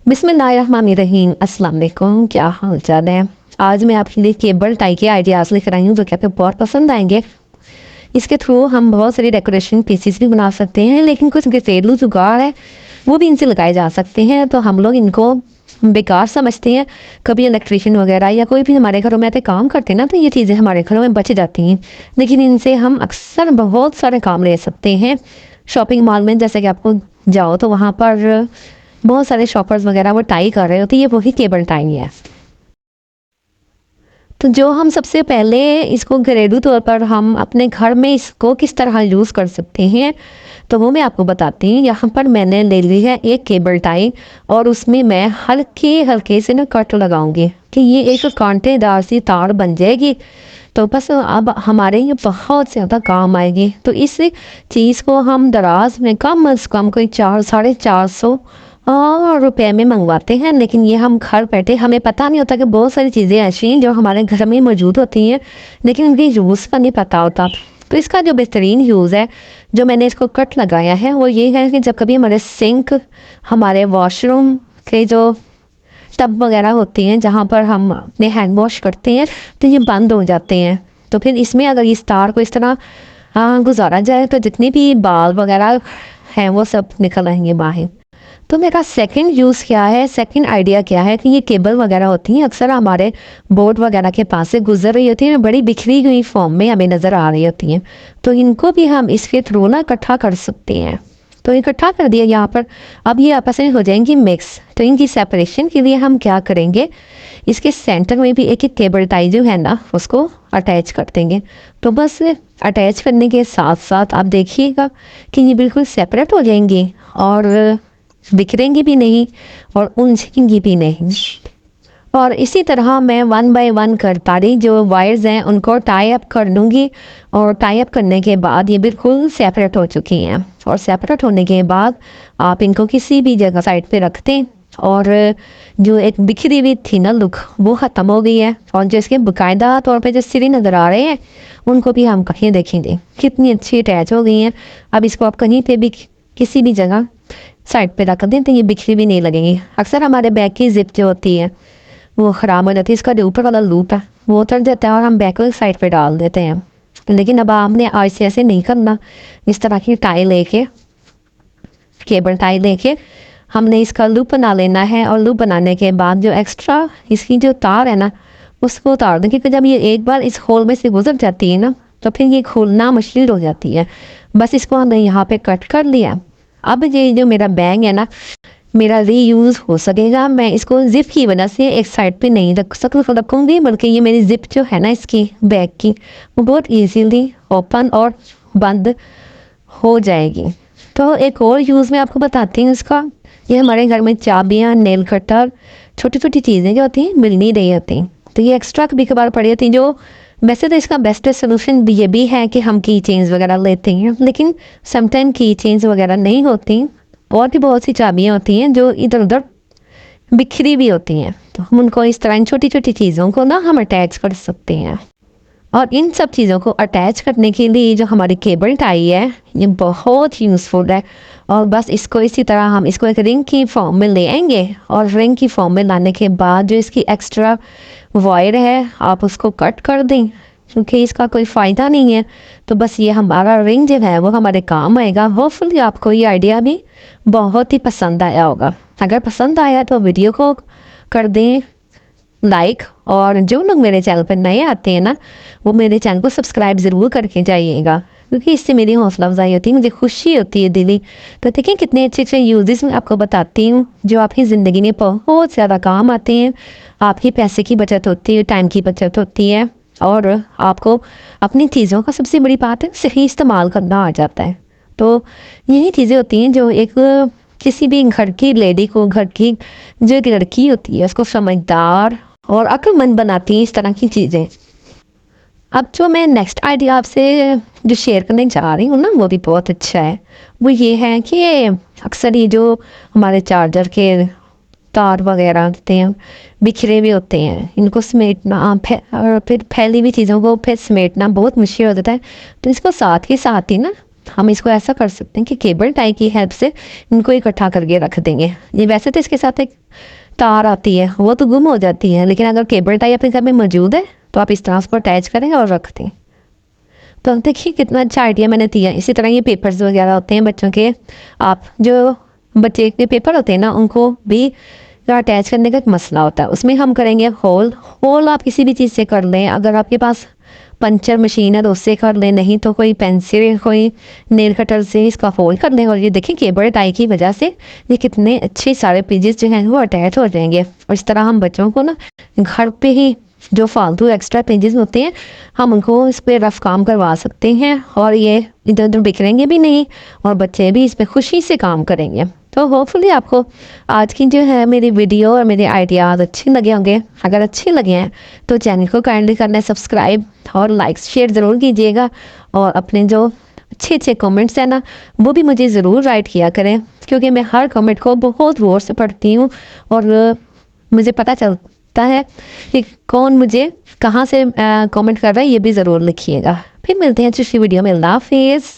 बिस्मिल्लाहिर्रहमानिर्रहीम। अस्सलाम वालेकुम। क्या हाल चाल है। आज मैं आपके लिए केबल टाई के आइडियाज़ लेकर आई हूँ जो कि आपको बहुत पसंद आएंगे। इसके थ्रू हम बहुत सारी डेकोरेशन पीसीस भी बना सकते हैं, लेकिन कुछ घरेलू जुगाड़ है वो भी इनसे लगाए जा सकते हैं। तो हम लोग इनको बेकार समझते हैं। कभी इलेक्ट्रिशियन वगैरह या कोई भी हमारे घरों में आते काम करते हैं ना, तो ये चीज़ें हमारे घरों में बच जाती हैं, लेकिन इनसे हम अक्सर बहुत सारे काम ले सकते हैं। शॉपिंग मॉल में जैसे कि आपको जाओ तो वहाँ पर बहुत सारे शॉपर्स वगैरह वो टाई कर रहे होते हैं, ये वही केबल टाई है। तो जो हम सबसे पहले इसको घरेलू तौर पर हम अपने घर में इसको किस तरह यूज़ कर सकते हैं, तो वो मैं आपको बताती हूँ। यहाँ पर मैंने ले ली है एक केबल टाई और उसमें मैं हल्के हल्के से ना कट लगाऊंगी कि ये एक कांटेदार सी तार बन जाएगी। तो बस अब हमारे ये बहुत ज़्यादा काम आएगी। तो इस चीज़ को हम दराज में कम से कम कोई 400-450 रुपए में मंगवाते हैं, लेकिन ये हम घर बैठे, हमें पता नहीं होता कि बहुत सारी चीज़ें ऐसी हैं जो हमारे घर में मौजूद होती हैं, लेकिन उनकी यूज़ का नहीं पता होता। तो इसका जो बेहतरीन यूज़ है, जो मैंने इसको कट लगाया है, वो ये है कि जब कभी हमारे सिंक, हमारे वॉशरूम के जो टब वगैरह होती हैं जहाँ पर हम अपने हैंड वॉश करते हैं, तो ये बंद हो जाते हैं। तो फिर इसमें अगर इस तार को इस तरह गुजारा जाए तो जितने भी बाल वगैरह हैं वो सब निकल आएंगे बाहर। तो मेरा सेकंड यूज़ क्या है, सेकंड आइडिया क्या है कि ये केबल वगैरह होती हैं अक्सर हमारे बोर्ड वगैरह के पास से गुजर रही होती हैं, बड़ी बिखरी हुई फॉर्म में हमें नज़र आ रही होती हैं। तो इनको भी हम इसके थ्रू ना इकट्ठा कर सकते हैं। तो इकट्ठा कर दिया यहाँ पर। अब ये आपस में हो जाएंगी मिक्स। तो इनकी सेपरेशन के लिए हम क्या करेंगे, इसके सेंटर में भी एक एक केबल टाई जो है ना उसको अटैच कर देंगे। तो बस अटैच करने के साथ साथ आप देखिएगा कि ये बिल्कुल सेपरेट हो जाएंगी और बिखरेंगी भी नहीं और उलझेंगी भी नहीं। और इसी तरह मैं 1 बाय 1 कर पारी जो वायर्स हैं उनको टाई अप कर लूँगी। और टाई अप करने के बाद ये बिल्कुल सेपरेट हो चुकी हैं। और सेपरेट होने के बाद आप इनको किसी भी जगह साइड पे रख दें और जो एक बिखरी हुई थी ना लुक, वो ख़त्म हो गई है। और जो इसके बाकायदा तौर पे जो सिरे नज़र आ रहे हैं उनको भी हम कहीं देखेंगे कितनी अच्छी अटैच हो गई हैं। अब इसको आप कहीं पे भी किसी भी जगह साइड पे रख दें तो ये बिखरी भी नहीं लगेंगी। अक्सर हमारे बैग की जिप जो होती है वो ख़राब हो जाती है, इसका जो ऊपर वाला लूप है वो उतर जाता है और हम बैग को साइड पे डाल देते हैं। लेकिन अब आपने आज से ऐसे नहीं करना। इस तरह की टाई लेके, केबल टाई लेके हमने इसका लूप बना लेना है। और लूप बनाने के बाद जो एक्स्ट्रा इसकी जो तार है ना उसको उतार दें, क्योंकि जब ये एक बार इस होल में से गुजर जाती है ना तो फिर ये खोलना मुश्किल हो जाती है। बस इसको हमने यहाँ पे कट कर लिया। अब ये जो मेरा बैग है ना मेरा रीयूज़ हो सकेगा। मैं इसको ज़िप की वजह से एक साइड पे नहीं रखूँगी, बल्कि ये मेरी ज़िप जो है ना इसकी बैग की वो बहुत इजीली ओपन और बंद हो जाएगी। तो एक और यूज़ मैं आपको बताती हूँ इसका। ये हमारे घर में चाबियाँ, नेल कटर, छोटी छोटी चीज़ें जो होती हैं मिल नहीं रही होती, तो ये एक्स्ट्रा कभी कभार पड़ी होती हैं। जो वैसे तो इसका बेस्ट सोल्यूशन ये भी है कि हम की चेन्स वगैरह लेते हैं, लेकिन समटाइम की चेन्स वगैरह नहीं होती और भी बहुत सी चाबियाँ होती हैं जो इधर उधर बिखरी भी होती हैं। तो हम उनको इस तरह इन छोटी छोटी चीज़ों को ना हम अटैच कर सकते हैं। और इन सब चीज़ों को अटैच करने के लिए जो हमारी केबल टाई है ये बहुत यूज़फुल है। और बस इसको इसी तरह हम इसको एक रिंग की फॉर्म में ले आएंगे और रिंग की फॉर्म में लाने के बाद जो इसकी एक्स्ट्रा वायर है आप उसको कट कर दें, क्योंकि इसका कोई फ़ायदा नहीं है। तो बस ये हमारा रिंग जो है वो हमारे काम आएगा। होपफुली आपको ये आइडिया भी बहुत ही पसंद आया होगा। अगर पसंद आया तो वीडियो को कर दें लाइक, और जो लोग मेरे चैनल पर नए आते हैं ना वो मेरे चैनल को सब्सक्राइब ज़रूर करके जाइएगा, क्योंकि इससे मेरी हौसला अफजाई होती है, मुझे खुशी होती है दिली। तो देखिए कितने अच्छे अच्छे यूजेस मैं आपको बताती हूँ जो आपकी ज़िंदगी में बहुत ज़्यादा काम आते हैं। आपकी पैसे की बचत होती है, टाइम की बचत होती है और आपको अपनी चीज़ों का सबसे बड़ी बात है सही इस्तेमाल करना आ जाता है। तो यही चीज़ें होती हैं जो एक किसी भी घर की लेडी को, घर की जो एक लड़की होती है उसको समझदार और अक्लमंद बनाती हैं इस तरह की चीज़ें। अब जो मैं नेक्स्ट आइडिया आपसे जो शेयर करने जा रही हूँ ना वो भी बहुत अच्छा है। वो ये है कि अक्सर ये जो हमारे चार्जर के तार वगैरह होते हैं बिखरे हुए होते हैं, इनको समेटना और फिर फैली हुई चीज़ों को फिर समेटना बहुत मुश्किल हो जाता है। तो इसको साथ के साथ ही ना हम इसको ऐसा कर सकते हैं कि केबल टाई की हेल्प से इनको इकट्ठा करके रख देंगे। ये वैसे तो इसके साथ एक तार आती है, वो तो गुम हो जाती है, लेकिन अगर केबल टाई अपने घर में मौजूद है तो आप इस तरह उसको अटैच करें और रख दें। तो देखिए कितना अच्छा आइडिया मैंने दिया। इसी तरह ये पेपर्स वगैरह होते हैं बच्चों के, आप जो बच्चे के पेपर होते हैं ना, उनको भी अटैच करने का एक मसला होता है। उसमें हम करेंगे होल। होल आप किसी भी चीज़ से कर लें, अगर आपके पास पंचर मशीन है तो उससे कर लें, नहीं तो कोई पेंसिल, कोई नेल कटर से इसका होल कर लें। और ये देखिए केबल टाई की वजह से ये कितने अच्छे सारे पेजेस जो हैं वो अटैच हो जाएंगे। और इस तरह हम बच्चों को ना घर पे ही जो फालतू एक्स्ट्रा पेजेस होते हैं, हम उनको इस पर रफ काम करवा सकते हैं और ये इधर उधर बिखरेंगे भी नहीं और बच्चे भी इस पर खुशी से काम करेंगे। तो होपफुली आपको आज की जो है मेरी वीडियो और मेरे आइडियाज़ अच्छे लगे होंगे। अगर अच्छे लगे हैं तो चैनल को काइंडली करना है सब्सक्राइब और लाइक शेयर ज़रूर कीजिएगा। और अपने जो अच्छे अच्छे कमेंट्स हैं ना, वो भी मुझे ज़रूर राइट किया करें, क्योंकि मैं हर कमेंट को बहुत गौर से पढ़ती हूँ और मुझे पता चलता है कि कौन मुझे कहाँ से कमेंट कर रहा है। ये भी ज़रूर लिखिएगा। फिर मिलते हैं दूसरी वीडियो में। अल्लाह हाफिज़।